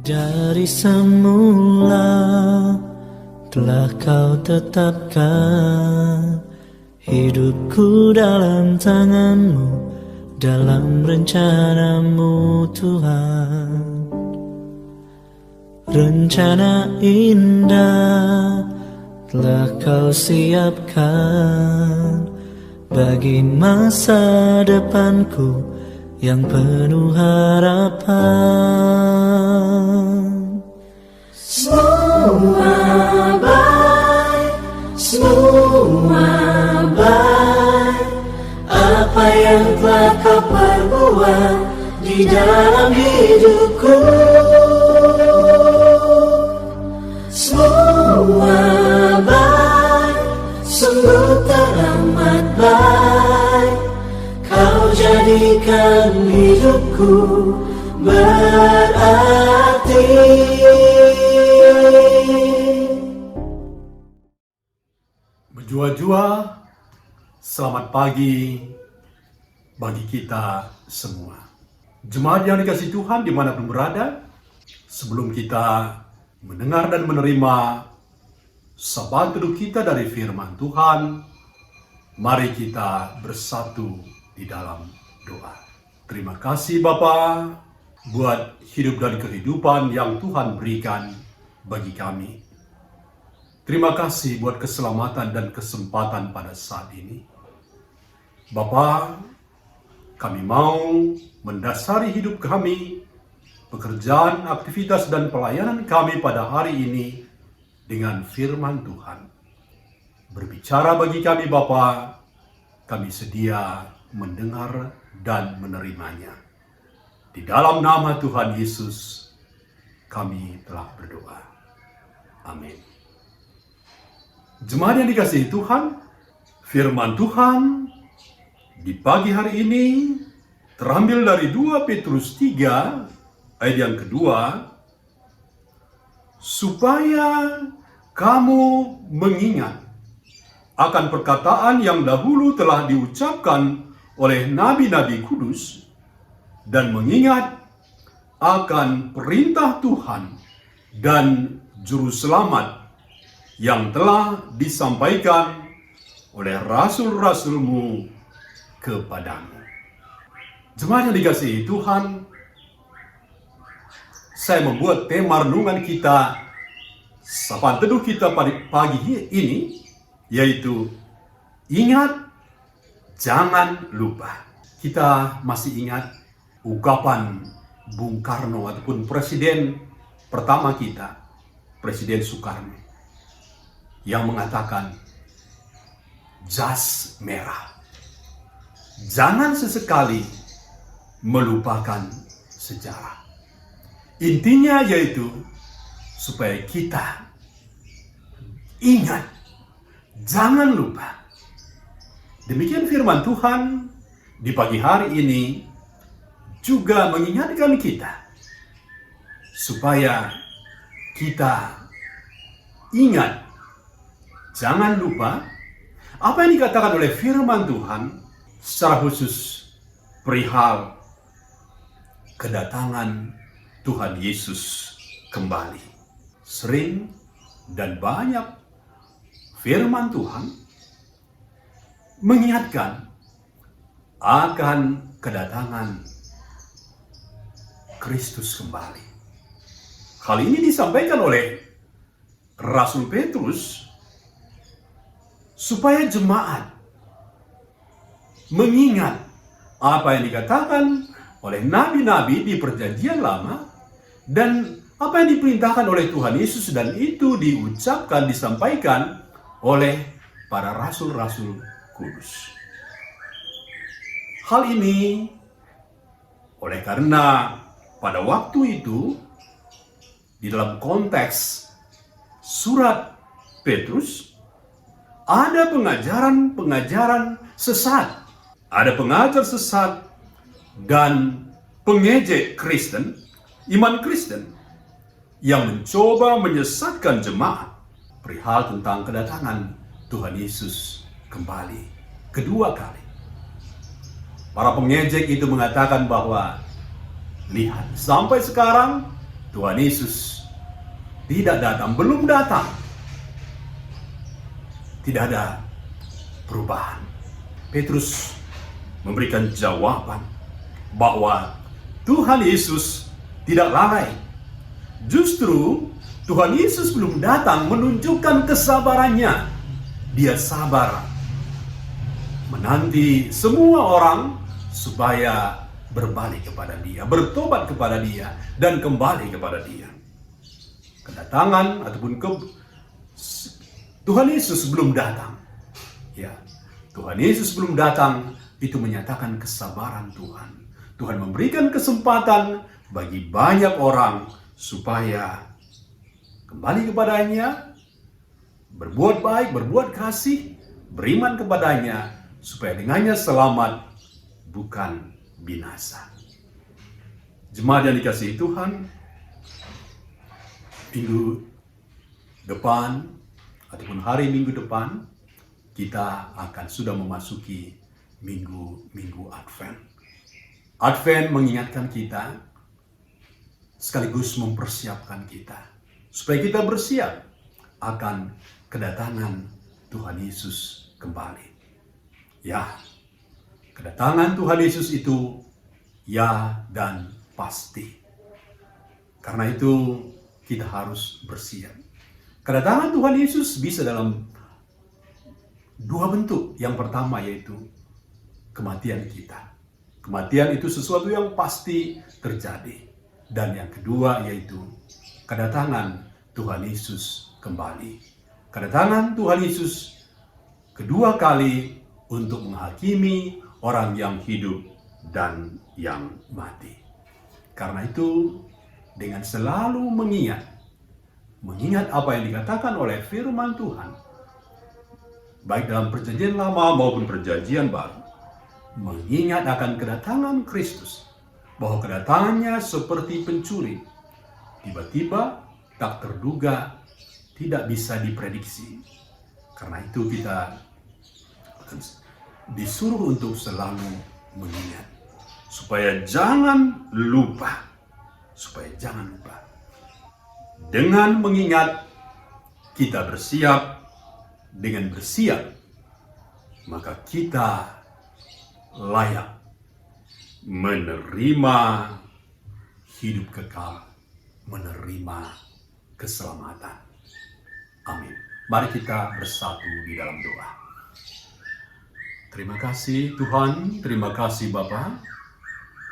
Dari semula telah kau tetapkan hidupku dalam tangan-Mu, dalam rencana-Mu Tuhan. Rencana indah telah kau siapkan bagi masa depanku yang penuh harapan. Semua baik, apa yang telah kau perbuat di dalam hidupku. Semua baik, sungguh teramat baik, kau jadikan hidupku berarti. Berjua-jua, selamat pagi bagi kita semua. Jemaat yang dikasihi Tuhan dimanapun berada, sebelum kita mendengar dan menerima sabda teduh kita dari firman Tuhan, mari kita bersatu di dalam doa. Terima kasih Bapa buat hidup dan kehidupan yang Tuhan berikan bagi kami. Terima kasih buat keselamatan dan kesempatan pada saat ini. Bapa, kami mau mendasari hidup kami, pekerjaan, aktivitas, dan pelayanan kami pada hari ini dengan firman Tuhan. Berbicara bagi kami Bapa, kami sedia mendengar dan menerimanya. Di dalam nama Tuhan Yesus, kami telah berdoa. Amin. Jemaat yang dikasihi Tuhan, firman Tuhan di pagi hari ini terambil dari 2 Petrus 3 ayat yang kedua, supaya kamu mengingat akan perkataan yang dahulu telah diucapkan oleh nabi-nabi kudus, dan mengingat akan perintah Tuhan dan juru selamat yang telah disampaikan oleh rasul-rasul-Mu kepadamu. Jemaat yang dikasihi Tuhan, saya membuat tema renungan kita, sapaan teduh kita pada pagi ini, yaitu ingat, jangan lupa. Kita masih ingat ungkapan Bung Karno ataupun presiden pertama kita, Presiden Soekarno, yang mengatakan jas merah. Jangan sesekali melupakan sejarah. Intinya yaitu supaya kita ingat, jangan lupa. Demikian firman Tuhan di pagi hari ini juga mengingatkan kita supaya kita ingat, jangan lupa apa yang dikatakan oleh firman Tuhan secara khusus perihal kedatangan Tuhan Yesus kembali. Sering dan banyak firman Tuhan mengingatkan akan kedatangan Kristus kembali. Hal ini disampaikan oleh Rasul Petrus supaya jemaat mengingat apa yang dikatakan oleh nabi-nabi di Perjanjian Lama dan apa yang diperintahkan oleh Tuhan Yesus, dan itu diucapkan, disampaikan oleh para rasul-rasul kudus. Hal ini oleh karena pada waktu itu di dalam konteks surat Petrus ada pengajaran sesat. Ada pengajar sesat dan pengejek Kristen, iman Kristen, yang mencoba menyesatkan jemaat perihal tentang kedatangan Tuhan Yesus kembali kedua kali. Para pengejek itu mengatakan bahwa lihat, sampai sekarang Tuhan Yesus tidak datang, belum datang. Tidak ada perubahan. Petrus memberikan jawaban bahwa Tuhan Yesus tidak lalai. Justru Tuhan Yesus belum datang menunjukkan kesabarannya. Dia sabar menanti semua orang supaya berbalik kepada Dia, bertobat kepada Dia, dan kembali kepada Dia. Kedatangan ataupun Tuhan Yesus belum datang. Ya, Tuhan Yesus belum datang, itu menyatakan kesabaran Tuhan. Tuhan memberikan kesempatan bagi banyak orang supaya kembali kepadanya, berbuat baik, berbuat kasih, beriman kepadanya, supaya dengannya selamat, bukan binasa. Jemaat yang dikasihi Tuhan, minggu depan ataupun hari Minggu depan kita akan sudah memasuki minggu Advent. Advent mengingatkan kita sekaligus mempersiapkan kita supaya kita bersiap akan kedatangan Tuhan Yesus kembali. Ya, kedatangan Tuhan Yesus itu ya dan pasti. Karena itu kita harus bersiap. Kedatangan Tuhan Yesus bisa dalam dua bentuk. Yang pertama yaitu kematian kita. Kematian itu sesuatu yang pasti terjadi. Dan yang kedua yaitu kedatangan Tuhan Yesus kembali. Kedatangan Tuhan Yesus kedua kali untuk menghakimi orang yang hidup dan yang mati. Karena itu dengan selalu mengingat apa yang dikatakan oleh firman Tuhan, baik dalam perjanjian lama maupun perjanjian baru, mengingat akan kedatangan Kristus, bahwa kedatangannya seperti pencuri, tiba-tiba, tak terduga, tidak bisa diprediksi. Karena itu kita disuruh untuk selalu mengingat, supaya jangan lupa. Dengan mengingat, kita bersiap. Dengan bersiap, maka kita layak menerima hidup kekal, menerima keselamatan. Amin. Mari kita bersatu di dalam doa. Terima kasih Tuhan, terima kasih Bapa,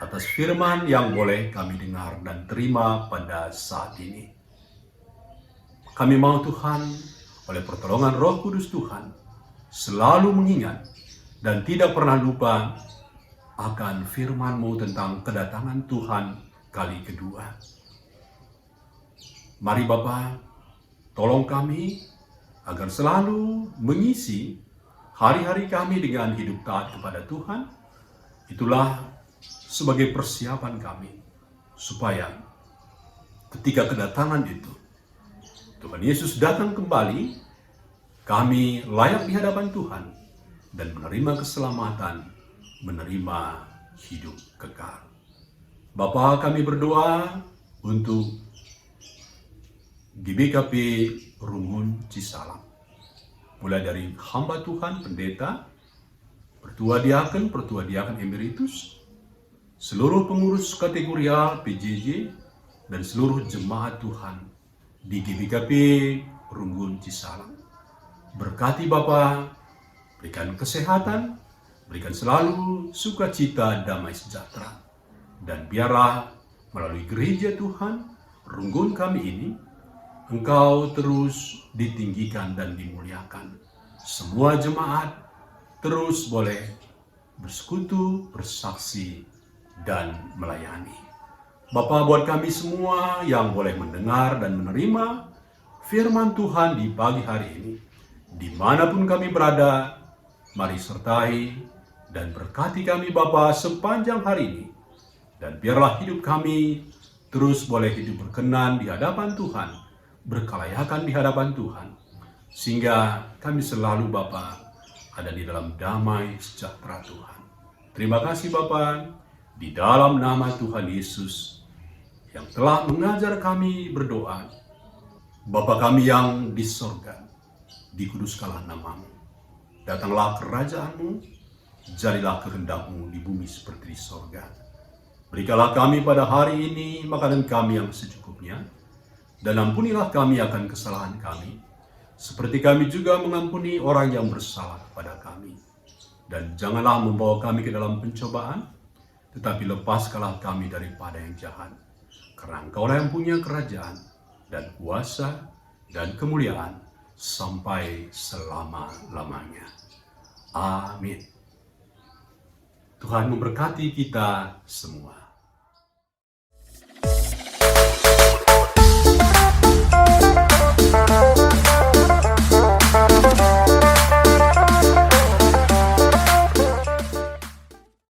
atas firman yang boleh kami dengar dan terima pada saat ini. Kami mau Tuhan, oleh pertolongan Roh Kudus Tuhan, selalu mengingat dan tidak pernah lupa akan firman-Mu tentang kedatangan Tuhan kali kedua. Mari Bapa, tolong kami agar selalu mengisi hari-hari kami dengan hidup taat kepada Tuhan. Itulah sebagai persiapan kami, supaya ketika kedatangan itu, Tuhan Yesus datang kembali, kami layak di hadapan Tuhan dan menerima keselamatan, menerima hidup kekal. Bapa, kami berdoa untuk GBKP Rungun Cisalam. Mulai dari hamba Tuhan, pendeta, pertua diaken emeritus, seluruh pengurus kategorial PJJ, dan seluruh jemaat Tuhan di GBKP Rungun Cisalam. Berkati Bapa, berikan kesehatan, berikan selalu sukacita, damai sejahtera. Dan biarlah melalui gereja Tuhan, Rungun kami ini, Engkau terus ditinggikan dan dimuliakan. Semua jemaat terus boleh bersekutu, bersaksi, dan melayani. Bapa, buat kami semua yang boleh mendengar dan menerima firman Tuhan di pagi hari ini, dimanapun kami berada, mari sertai dan berkati kami Bapa sepanjang hari ini. Dan biarlah hidup kami terus boleh hidup berkenan di hadapan Tuhan, berkelayakan di hadapan Tuhan, sehingga kami selalu Bapa ada di dalam damai sejahtera Tuhan. Terima kasih Bapa, di dalam nama Tuhan Yesus yang telah mengajar kami berdoa. Bapa kami yang di sorga, dikuduskanlah namamu. Datanglah kerajaanmu, jadilah kehendak-Mu di bumi seperti di sorga. Berikanlah kami pada hari ini makanan kami yang secukupnya, dan ampunilah kami akan kesalahan kami, seperti kami juga mengampuni orang yang bersalah kepada kami. Dan janganlah membawa kami ke dalam pencobaan, tetapi lepaskanlah kami daripada yang jahat. Karena Engkaulah yang punya kerajaan, dan kuasa, dan kemuliaan, sampai selama-lamanya. Amin. Tuhan memberkati kita semua.